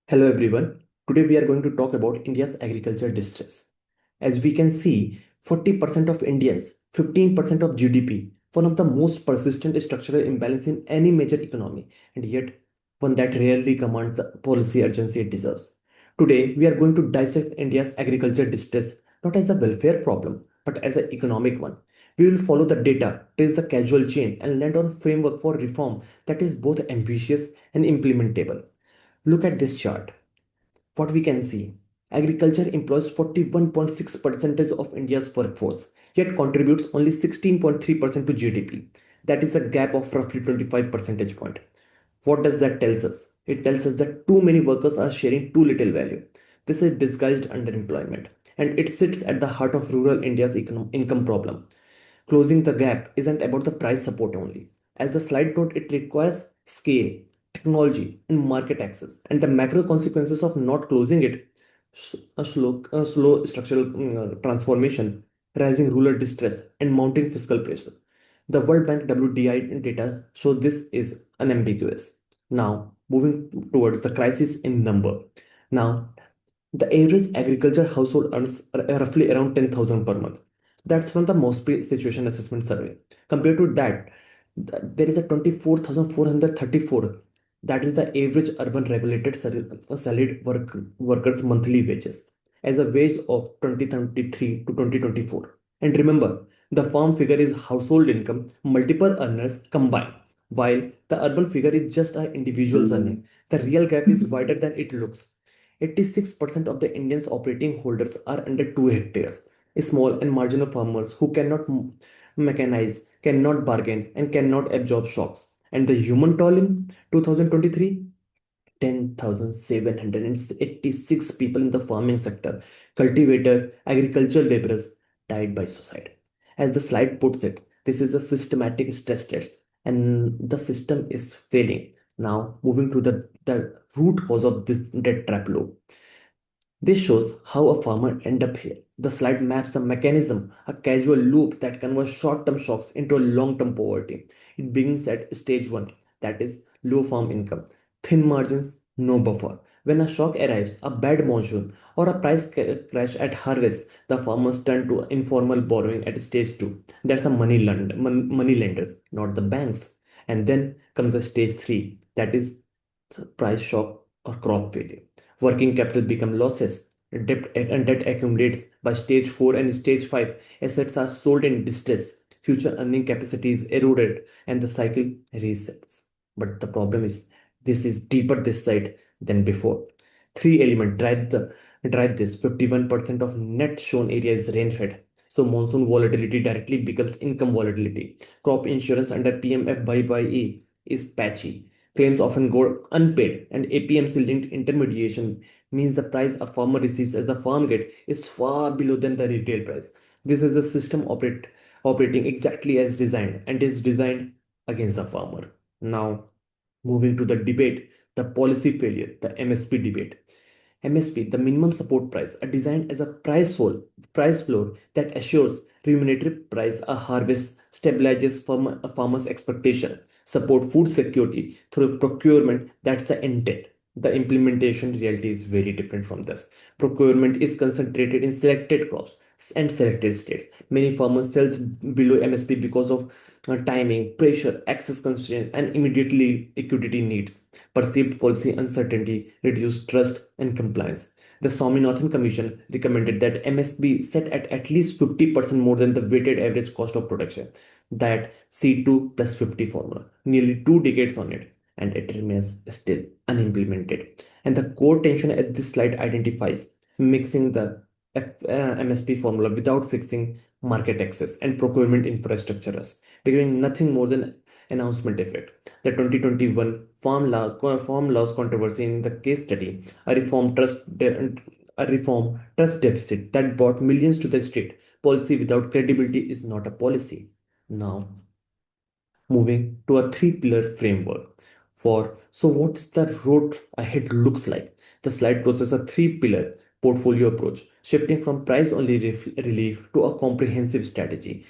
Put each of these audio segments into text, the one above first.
Hello everyone. Today we are going to talk about India's agriculture distress. As we can see, 40% of Indians, 15% of GDP, one of the most persistent structural imbalance in any major economy, and yet one that rarely commands the policy urgency it deserves. Today we are going to dissect India's agriculture distress not as a welfare problem, but as an economic one. We will follow the data, trace the causal chain, and land on framework for reform that is both ambitious and implementable. Look at this chart. What we can see, agriculture employs 41.6% of India's workforce, yet contributes only 16.3% to GDP. That is a gap of roughly 25 percentage point. What does that tells us? It tells us that too many workers are sharing too little value. This is disguised underemployment, and it sits at the heart of rural India's income problem. Closing the gap isn't about the price support only. As the slide note, it requires scale, technology, and market access. And the macro consequences of not closing it, a slow structural transformation, rising rural distress, and mounting fiscal pressure. The World Bank WDI data show this is unambiguous. Now, moving towards the crisis in number. Now, the average agriculture household earns roughly around 10,000 per month. That's from the Mosby Situation Assessment Survey. Compared to that, there is a 24,434. That is the average urban regulated salaried workers' monthly wages as a wage of 2023 to 2024. And remember, the farm figure is household income, multiple earners combined, while the urban figure is just an individual's earning. The real gap is wider than it looks. 86% of the Indians operating holders are under 2 hectares. Small and marginal farmers who cannot mechanize, cannot bargain, and cannot absorb shocks. And the human toll in 2023, 10,786 people in the farming sector, cultivator, agricultural laborers died by suicide. As the slide puts it, this is a systematic stress test and the system is failing. Now, moving to the root cause of this debt trap low. This shows how a farmer end up here. The slide maps a mechanism, a casual loop that converts short-term shocks into a long-term poverty. It begins at stage 1, that is low farm income, thin margins, no buffer. When a shock arrives, a bad monsoon or a price crash at harvest, the farmers turn to informal borrowing at stage 2. That's a money lenders, not the banks. And then comes a stage 3, that is price shock or crop failure. Working capital become losses. Debt accumulates by stage 4 and stage 5. Assets are sold in distress. Future earning capacity is eroded and the cycle resets. But the problem is this is deeper this side than before. Three elements drive this. 51% of net shown area is rain-fed. So monsoon volatility directly becomes income volatility. Crop insurance under PMFBY is patchy. Claims often go unpaid, and APMC linked intermediation means the price a farmer receives as the farm gate is far below than the retail price. This is a system operating exactly as designed and is designed against the farmer. Now, moving to the debate, the policy failure, the MSP debate. MSP, the minimum support price, are designed as a price floor that assures remunerative price a harvest stabilizes a farmer's expectation, support food security through procurement. That's the intent. The implementation reality is very different from this. Procurement is concentrated in selected crops and selected states. Many farmers sells below MSP because of timing, pressure, access constraints, and immediately liquidity needs. Perceived policy uncertainty reduced trust and compliance. The Swaminathan Commission recommended that MSP set at least 50% more than the weighted average cost of production. That C2 plus 50 formula, nearly 2 decades on it, and it remains still unimplemented. And the core tension as this slide identifies mixing the MSP formula without fixing market access and procurement infrastructure risk, becoming nothing more than announcement effect. The 2021 farm laws controversy in the case study, a reform trust deficit that brought millions to the state. Policy without credibility is not a policy. Now, moving to a three-pillar framework for what's the road ahead looks like. The slide process a three-pillar portfolio approach, shifting from price only relief to a comprehensive strategy.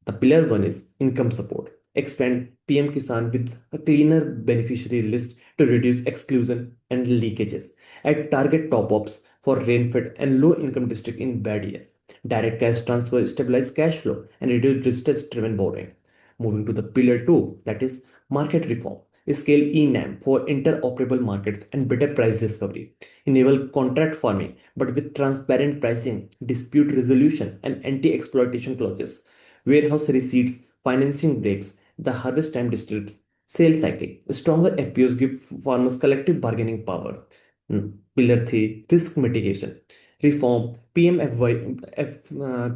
The pillar one is income support. expand PM Kisan with a cleaner beneficiary list to reduce exclusion and leakages, add target top-ups for rain-fed and low-income district in bad years, direct cash transfer stabilize cash flow and reduce distress-driven borrowing. Moving to the pillar 2, that is market reform. Scale ENAM for interoperable markets and better price discovery. Enable contract farming but with transparent pricing, dispute resolution, and anti exploitation clauses. Warehouse receipts, financing breaks, the harvest time district, sale cycle. Stronger FPOs give farmers collective bargaining power. Pillar 3, risk mitigation. Reform PMFY,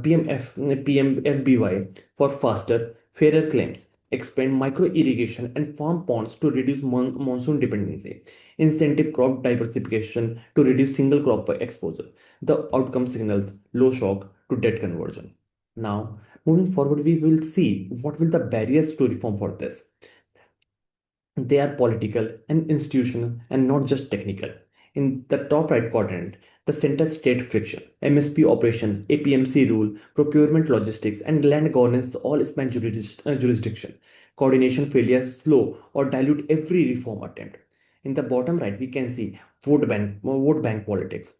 PMFBY for faster, fairer claims. Expand micro irrigation and farm ponds to reduce monsoon dependency. Incentive crop diversification to reduce single crop exposure. The outcome signals low shock to debt conversion. Now, moving forward, we will see what will the barriers to reform for this. They are political and institutional and not just technical. In the top right quadrant, the center state friction, MSP operation, APMC rule, procurement logistics, and land governance all span jurisdiction. Coordination failure slow or dilute every reform attempt. In the bottom right, we can see vote bank politics.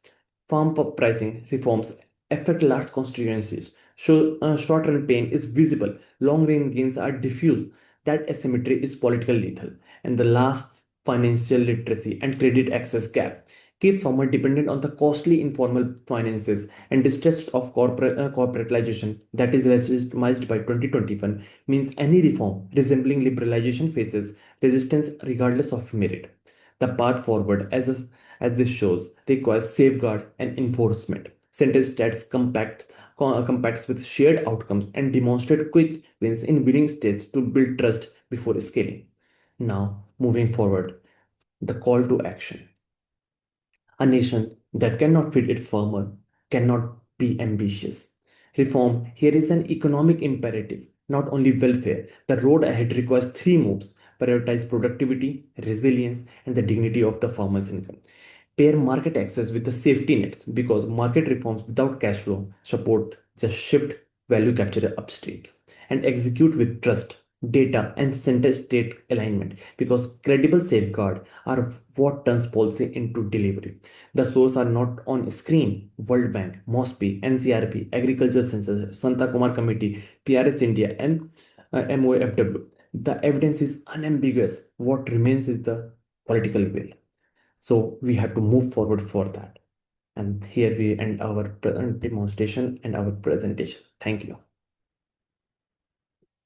Farm pricing reforms affect large constituencies. Short-run pain is visible, long-range gains are diffuse. That asymmetry is political lethal. And the last, financial literacy and credit access gap. Keep farmer dependent on the costly informal finances and distrust of corporatization that is legitimized by 2021 means any reform resembling liberalization faces resistance regardless of merit. The path forward, as this shows, requires safeguard and enforcement. Center states compacts with shared outcomes and demonstrate quick wins in willing states to build trust before scaling. Now, moving forward, the call to action. A nation that cannot feed its farmer cannot be ambitious. Reform here is an economic imperative, not only welfare. The road ahead requires three moves: prioritize productivity, resilience, and the dignity of the farmer's income. Pair market access with the safety nets because market reforms without cash flow support just shift value capture upstreams and execute with trust, data, and center state alignment because credible safeguard are what turns policy into delivery. The sources are not on screen. World Bank, MOSPI, NCRP, Agriculture Census, Santa Kumar Committee, PRS India, and MOFW. The evidence is unambiguous. What remains is the political will. So we have to move forward for that. And here we end our demonstration and our presentation. Thank you.